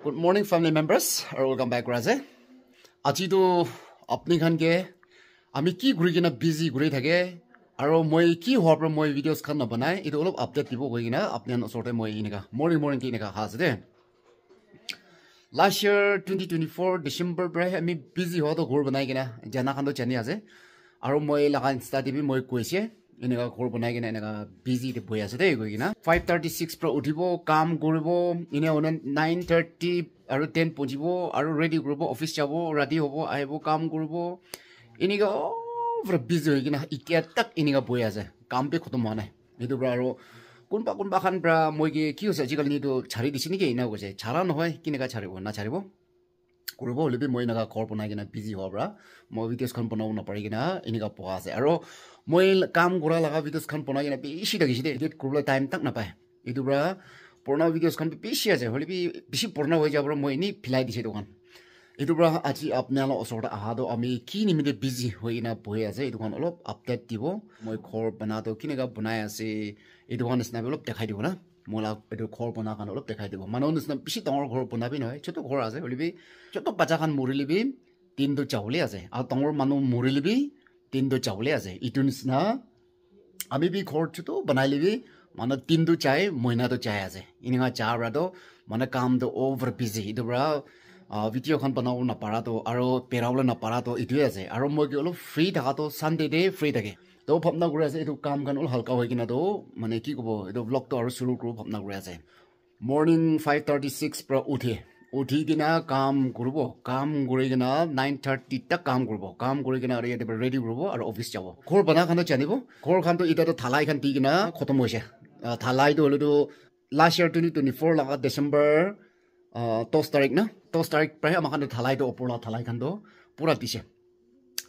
Good morning, family members. Welcome back, Raze. Aji to apni khan ke ami ki guri kina busy guri thake. Aro moi ki hopper moi videos khan na banai. Ito olop update dibo goi kina apni an sorte moi inika morning ki inika khas de. Last year 2024 December bra ami busy ho to ghor banai kina jana khan to chani ase. Aro moi laga Insta TV moi koise. Inega ghor banai kina inega busy de boy ase de goi kina 5:36 pro uthibo kam koribo ine onan 9:30 aro 10 pojibo aro ready koribo office jabo ready hobo aibo kam koribo inega over busy hoi kina ikia tak inega boy ase kam pe khotom hona edu bra aro kunba khan bra moi ge ki hose ajikal ni to chari disini ke ina gose chara no hoy kinega charibo na charibo koribo lebi moi naga ghor banai kina busy ho bra moi videos khan banau na pari kina inega poa ase aro moi kam gora laga videos khan banai kina bishi dagi de edit kurla time tak na pai edu bra porna videos khan bishi ase holi bi bishi porna hoi jabro moi ni philai dise dokan edu bra aji apna la osor aha do ami ki ni mide busy hoina boy ase edu khan olop update dibo moi ghor bana do kinega banai ase edu khan snap olop dekhai dibo na mola edu ghor bana kan olop dekhai dibo manon snap bishi tongor ghor bana bi noi choto ghor ase holi bi choto bacha khan morili bi tin do chawle ase a tongor manu morili bi tin do chawle ase itunis na ami bi ghor choto banai libi mana tin do chai moina do chai ase ininga chara do mana kam do over busy edu bra video khan banau na para to aro perawla na para to itu ase aro moi ge olo free thaka to Sunday day free thake to phapna gure ase edu kam kan ol halka hoi kina do mane ki kobo edu vlog to aro shuru kru phapna gure ase morning 5:36 pro uthi kina kam kurbo kam gure kina 9:30 tak kam kurbo kam gure kina are de ready kurbo aro office jabo ghor bana khan to janibo ghor khan to ita to thalai khan ti kina khotom hoise thalai do holo do last year 2024 laga December 10 tarik na 10 tarik prahe amakan thalai do opor la thalai khan do pura tise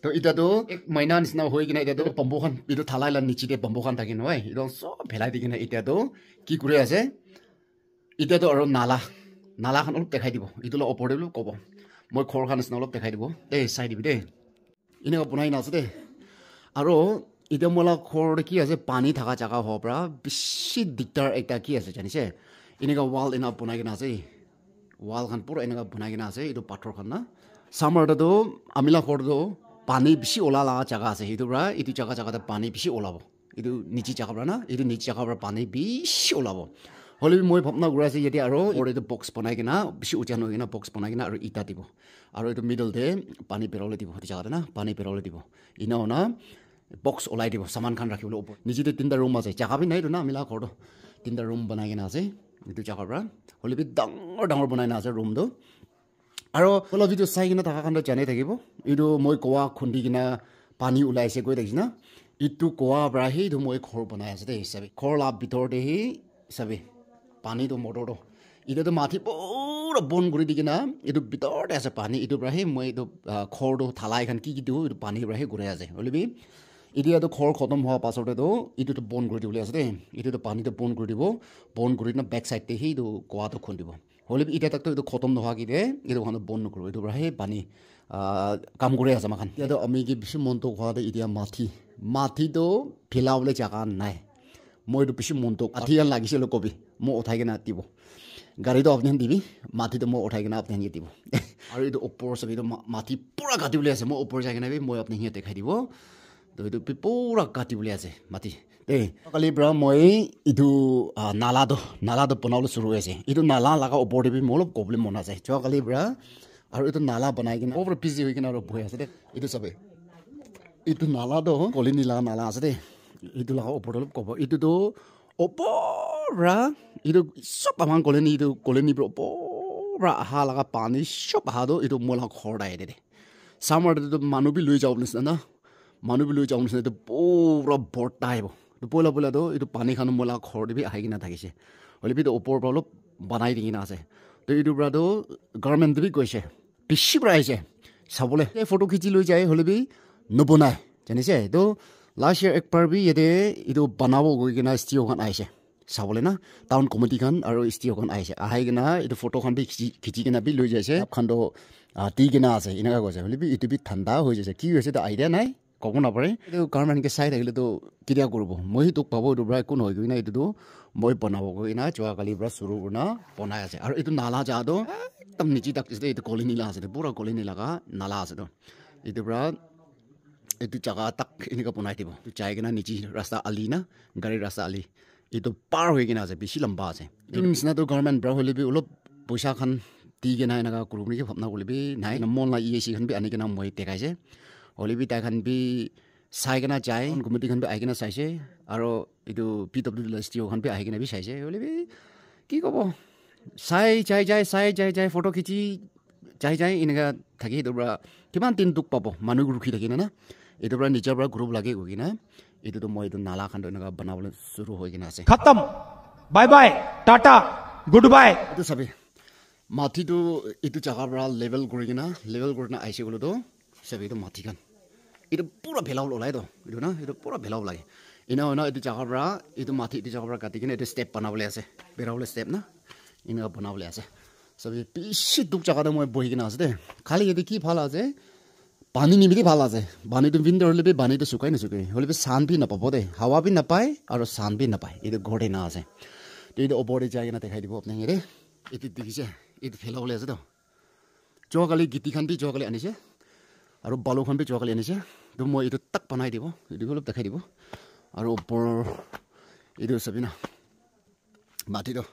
to ita do ek maina nisna hoi kina ita do bambu khan ido thalai la nichi de bambu khan thakin hoi ido so phelai dikina ita do ki kure ase ita do aro nala khan olop dekhai dibo ido la opor de lo kobo moi khor khan nisna olop dekhai dibo ei sai dibi de ine ko bunai na ase de aro ida mola khor ki ase pani thaka jaga ho pra bishi diktar ekta ki ase janise inega wall ina bunai kina ase wall khan pura inega bunai kina ase idu pathor khan na summer do amila khor do pani bishi ola la jaga ase idu bra idu jaga da pani bishi olabo idu nichi jaga bra na idu nichi jaga bra pani bishi olabo holi moi bhapna gura ase yeti aro ore do box banai kina bishi ujan hoi kina box banai kina aro ita dibo aro idu middle de pani perole dibo hoti jaga na pani perole dibo ina ona box olai dibo saman khan rakhibole opor nichi de tinta room ase jaga bi nai do na amila khor do tinta room banai kina ase itu jaga bra holi bi dangor banai na ase room do aro polo video sai kina taka khan do jane thakibo idu moi koa khundi kina pani ulai ase koi dakina itu koa bra he idu moi khor banai ase de hisabe khor la bitor de he hisabe pani do motor do ida to mathi pura bon guri dikina idu bitor de ase pani idu bra he moi idu khor do thalai khan ki do idu pani bra he gure ase holi bi idia to khor khotom howa pasote do itu to bon guri dibole ase de itu to pani to bon guri dibo bon guri na back side te he do koa to khundibo holi bi ida tak to itu khotom no ha gi de itu khan bon no kuro itu bra he pani kam gure ase makhan ida to ami gi bishi mon to khwa de idia mathi do philawle jaga nai moi do bishi mon to athian lagise lo kobi mo uthai gena tibo gari do apni dibi mathi to mo uthai gena apni hi tibo aru itu opor sabi do mathi pura gati bole ase mo opor jai gena bi moi apni hi dekhai dibo to itu pura gati bole ase mathi de kali bra moi itu nala do panau lo suru ase itu nala laga opor de bi mo lo problem mona jai jo kali bra aru itu nala banai gena over busy hoi gena ro bhoi ase de itu sabe itu nala do kolini la nala ase de itu laga opor lo kobo itu do opor ra itu sop amang koleni bro opor ra ha laga pani sop ha do itu mola khor dai de summer do manu bi loi jaw na manu bi loi jaw na to pura bortai bo to pola do itu pani khan mola khor de bi ahai gina thakise holi bi to opor bro banai dingina ase to itu bra do government bi koise bishi bra aise sabole ei photo khichi loi jai holi bi nobonai janise to last year ek par bi yede itu banabo goi gina stio khan aise sabole na town committee khan aro stio khan aise ahai gina itu photo khan bi khichi gina bi loi jaise khan do ti gina ase ina ga goje holi bi itu bi thanda hoi jaise ki hoise to idea nai ক'ব নাপাৰে এইটো গাৰ্মেণ্টকে চাই থাকিলে তো কেতিয়া কৰিব মই তোক পাব এইটো পৰা একো নহয় কিনা এইটোতো মই বনাব কিনা যোৱাকালিৰ পৰা চুৰু কৰি বনাই আছে আৰু এইটো নালা যাটো একদম নিচি তাক এইটো কলি নীলা আছে পুৰা কলি নীলাকা নালা আছে তো এইটোৰ পৰা এইটো জাগা তাক এনেকুৱা বনাই দিব যাই কিনা নিচি ৰাস্তা আলি না গাড়ীৰ ৰাস্তা আলি এইটো পাৰ হৈ কিনা আছে বেছি লম্বা আছে এইটো নিচিনাটো গভৰ্ণমেণ্ট পৰা হ'লে অলপ পইচা খান দি কিনা এনেকুৱা কৰোঁ নেকি ভাবনা কৰিবি নাই মন নাই খান বি আনি কিনা মই টেকাইছে হ'লে বি তাইখান বি চাই কিনা যায় কমিটিখন বি আহি কিনা চাইছে আৰু এইটো PWD বি আহি কিনা বি চাইছে হ'লে বি কি ক'ব চাই ফটো খিচি যাই এনেকুৱা থাকি এইটোৰ পৰা কিমান দিন দুখ পাব মানুহ ৰখি থাকি না এইটোৰ পৰা নিজৰ পৰা গ্ৰুপ লাগে গৈ কিনা এইটোতো মই এইটো নালা খান এনেকুৱা বনাবলৈ চুৰু হৈ কিনা আছে খতম bye bye Tata good bye এইটো চাবি মাটিটো এইটো জাগাৰ পৰা লেভেল কৰি কিনা আহিছে গ'লেতো চাবি এইটো মাটিখন এইটো পুৰা ভেলাও ওলাই তো এইটো না এইটো পুৰা ভেলাও লাগে এনে এইটো জাগাৰ পৰা এইটো মাটি এইটো জাগাৰ পৰা কাটি কিনে এইটো ষ্টেপ বনাবলৈ আছে বেৰাবলৈ ষ্টেপ না এনেকুৱা বনাবলৈ আছে চাবি বেছি দুখ জাগাটো মই বহি কিনে আছে দেই খালি এইটো কি ভাল আছে পানী নিমিলি ভাল আছে পানীটো বিন্দু হ'লে বি পানীটো শুকাই নশুকাই হ'লে বি চান বি নাপাব দেই হাৱা বি নাপায় আৰু চান বি নাপায় এইটো ঘৰতে না আছে এইটো ওপৰতে যাই কিনে দেখাই দিব আপোনাক দেই এইটো দেখিছে এইটো ফেলাবলৈ আছে তো যোৱাকালি গিটিখন বি যোৱাকালি আনিছে আৰু বালুখন বি যোৱাকালি আনিছে তো মই এইটো তাক বনাই দিব এইটো অলপ দেখাই দিব আৰু ওপৰ এইটো চাবি না মাটিটো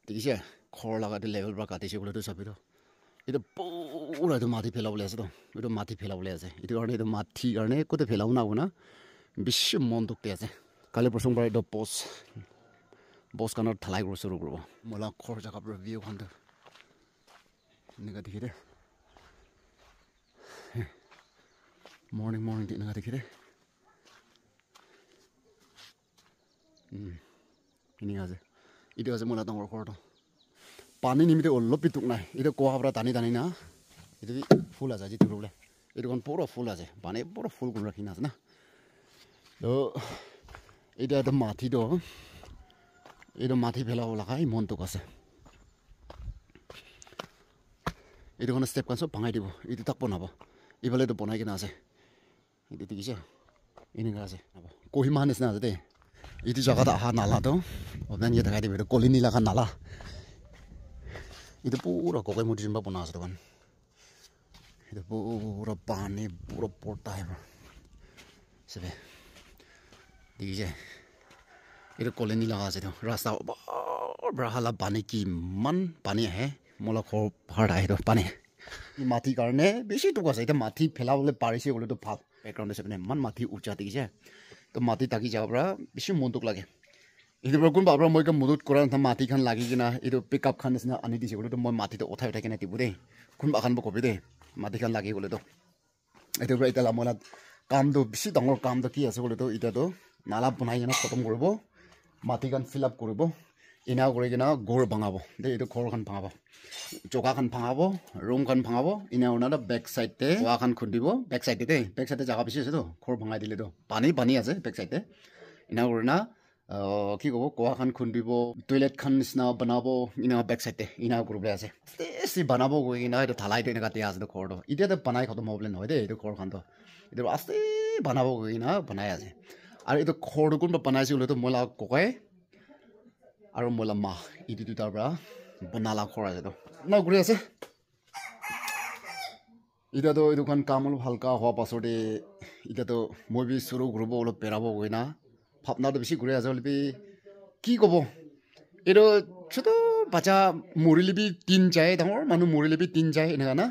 দেখিছে খৰ লগাটো লেভেল পৰা কাটিছে বোলেতো চাবিতো এইটো পুৰা এইটো মাটি ফেলাবলৈ আছে তো এইটো মাটি ফেলাবলৈ আছে এইটো কাৰণে এইটো মাটি কাৰণে ক'তে ফেলাব নাও না বেছি মন দুখতে আছে কালি প্ৰথম পৰা এইটো বছ কাণত ঢালাই কৰি চুৰু কৰিব মলা খৰ জেগাৰ পৰা ভিউখনটো এনেকুৱা দেখি দে মৰ্ণিং এনেকুৱা দেখি দে এনেকুৱা আছে এইটো আছে মলা ডাঙৰ ঘৰটো পানী নিমিতে অলপ পিতুক নাই এইটো কোৱাৰ পৰা টানি না এইটো ফুল আছে যিটো বোলে এইটোখন পুৰা ফুল আছে পানী পুৰা ফুল কৰি ৰাখি আছে না তো এতিয়া এইটো মাটিটো এইটো মাটি ফেলাব লগা মন দুখ আছে এইটো কাৰণে ষ্টেপখন চব ভাঙাই দিব এইটো তাক বনাব এইফালে এইটো বনাই কিনে আছে এইটো দেখিছে এনেকুৱা আছে কহিমাৰ নিচিনা আছে দেই এইটো জেগাত অহা নালাটো আপোনাৰ ইয়াত দেখাই দিব এইটো কলি নীলাকা নালা itu pura kokai mau dijumpa pun asal kan itu pura pani pura portai bro sebe dije itu koloni laga sih tuh rasa berhala pani ki man pani he mola kor hard aja tuh pani mati karena besi tuh kasih itu mati pela boleh parisi boleh tuh pal background sebenarnya man mati ucap dije tuh mati taki jawab bro besi montuk lagi itu berikut bapak mau ikan mudut Quran sama mati kan lagi kena itu pick up kan disini ani di sini itu mau mati itu otak otak kena tipu deh kun bahkan buku deh mati kan lagi boleh tuh itu berarti dalam molat kam tuh bisi tanggal kam tuh kias boleh tuh itu tuh nalap punai kena potong kuribo mati kan fill up kuribo ina kuri kena gor bangabo deh itu gor kan bangabo joka kan bangabo room kan bangabo ina orang ada back side deh wah kan kundibo back side jaga bisi itu gor bangai dulu tuh pani aja back side deh ina orang কি ক'ব কোৱা খান খুন্দিব toilet খান নিচিনা বনাব ইনা back চাইডে ইনা কৰিবলৈ আছে tasty বনাব গৈ কিনা এইটো ঢালাইটো এনেকুৱা দিয়া আছে ঘৰটো এতিয়াতো বনাই খতম হ'বলৈ নহয় দেই এইটো ঘৰখনটো এইটো আস্তে বনাব গৈ কিনা বনাই আছে আৰু এইটো ঘৰটো কোনটো বনাইছে বোলেতো মলা ককাই আৰু মলা মা এইটো দুটাৰ পৰা বনালা ঘৰ আছে তো না ঘূৰি আছে এতিয়াতো এইটোখন কাম অলপ হালকা হোৱা পাছতে এতিয়াতো মই বি চুৰু ঘূৰিব অলপ পেৰাব গৈ না ভাবনাটো বেছি ঘূৰি আছে হ'লে কি ক'ব এইটো ছোট বাচ্চা মৰিলেবি তিন যায় ডাঙৰ মানুহ মৰিলেবি তিন যায় এনেকুৱা না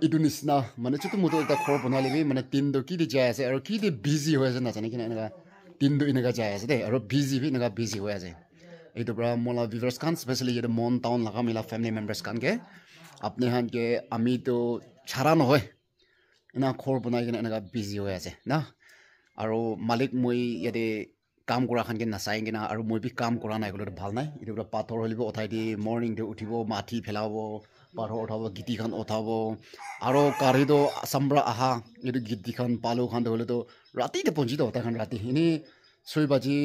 এইটো নিচিনা মানে ছোট মোটো এটা ঘৰ বনালেবি মানে তিনটো কি দি যাই আছে আৰু কি দি বিজি হৈ আছে নাজানে কিনে এনেকুৱা তিনটো এনেকুৱা যাই আছে দেই আৰু বিজি এনেকুৱা বিজি হৈ আছে এইটোৰ পৰা মোলা ভিউৱাৰ্ছ খান স্পেচিয়েলি এইটো মন টাউন লগা মিলা ফেমিলি মেম্বাৰ্ছ খানকে আপুনি খানকে আমিতো ছাৰা নহয় এনে ঘৰ বনাই কিনে এনেকুৱা বিজি হৈ আছে না আৰু মালিক মই ইয়াতে কাম কৰা খানকে নাচাই কিনা আৰু মই বি কাম কৰা নাই গ'লে ভাল নাই এইটো পৰা পাথৰ হলিব উঠাই দি মৰ্ণিংতে উঠিব মাটি ফেলাব পাথৰ উঠাব গিটিখন উঠাব আৰু কাৰিটো চাম্বৰা আহা এইটো গিটিখন পালো খান হ'লেতো ৰাতিতে পঞ্চিত উঠাইখন ৰাতি এনেই 6 বাজি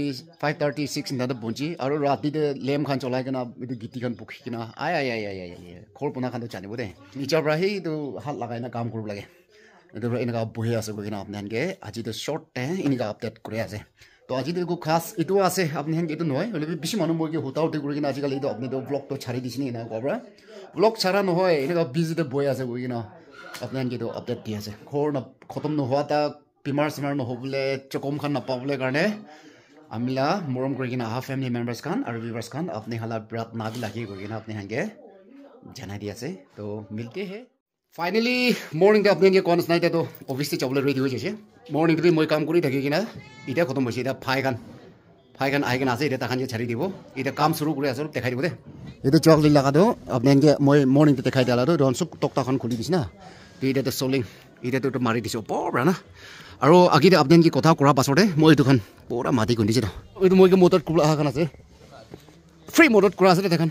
5:30 6 ইণ্টাৰনেট পঞ্চি আৰু ৰাতিতে লেম খান চলাই কিনা এইটো গিটিখন পুখি কিনা আই ঘৰ বনা খানটো জানিব দেই নিজৰ পৰা সেইটো হাত লগাই না কাম কৰিব লাগে itu এনেকা বহি আছে গৈ কিনা আপোনালোকে আজি তো শৰ্ট এনেকা আপডেট কৰি আছে তো আজি তো একো খাস এইটো আছে আপোনালোকে এইটো নহয় হ'লে বেছি মানুহ মই কি হোতা উঠি কৰি কিনা আজিকালি এইটো আপুনি তো ব্লগটো ছাড়ি দিছিনি না কবৰা ব্লগ ছাড়া নহয় এনেকা বিজিতে বহি আছে গৈ কিনা আপোনালোকে তো আপডেট দি আছে ঘৰ খতম নোহোৱা তা বিমাৰ চিমাৰ নহ'বলে চকম খান নাপাবলৈ কাৰণে আমিলা মৰম কৰি কিনা আহা ফেমিলি মেম্বাৰ্ছ খান আৰু ভিউৱাৰ্ছ খান আপুনি হালা বিৰাট নাবি লাগি কৰি কিনা আপোনালোকে জানাই দি আছে তো মিলতে হে ফাইনালি মৰ্নিং তে আপোনালোকে কোৱা নিচিনা এতিয়া তো অফিচতে যাবলৈ ৰেডি হৈ গৈছে মৰ্নিং তে মই কাম কৰি থাকি কিনা এতিয়া খতম হৈছে এতিয়া ফাই গান আহি কিনে আছে এতিয়া তাহান যে ছাড়ি দিব এতিয়া কাম শুরু কৰি আছে দেখাই দিব দে এইটো চকলেট লাগাটো আপোনালোকে মই মৰ্নিংতে দেখাই দিলাটো ধৰণ চুক টকটাখন খুলি দিছে না তো এতিয়াতো চলিং এতিয়াতো মাৰি দিছোঁ বৰ না আৰু আগিতে আপোনালোকে কথা কৰা পাছতে মই এইটোখন পুৰা মাটি খুন্দিছে তো এইটো মই মটৰত কোলা অহাখন আছে ফ্ৰী মটৰত কৰা আছে দেখান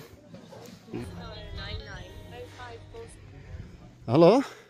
হেল্ল'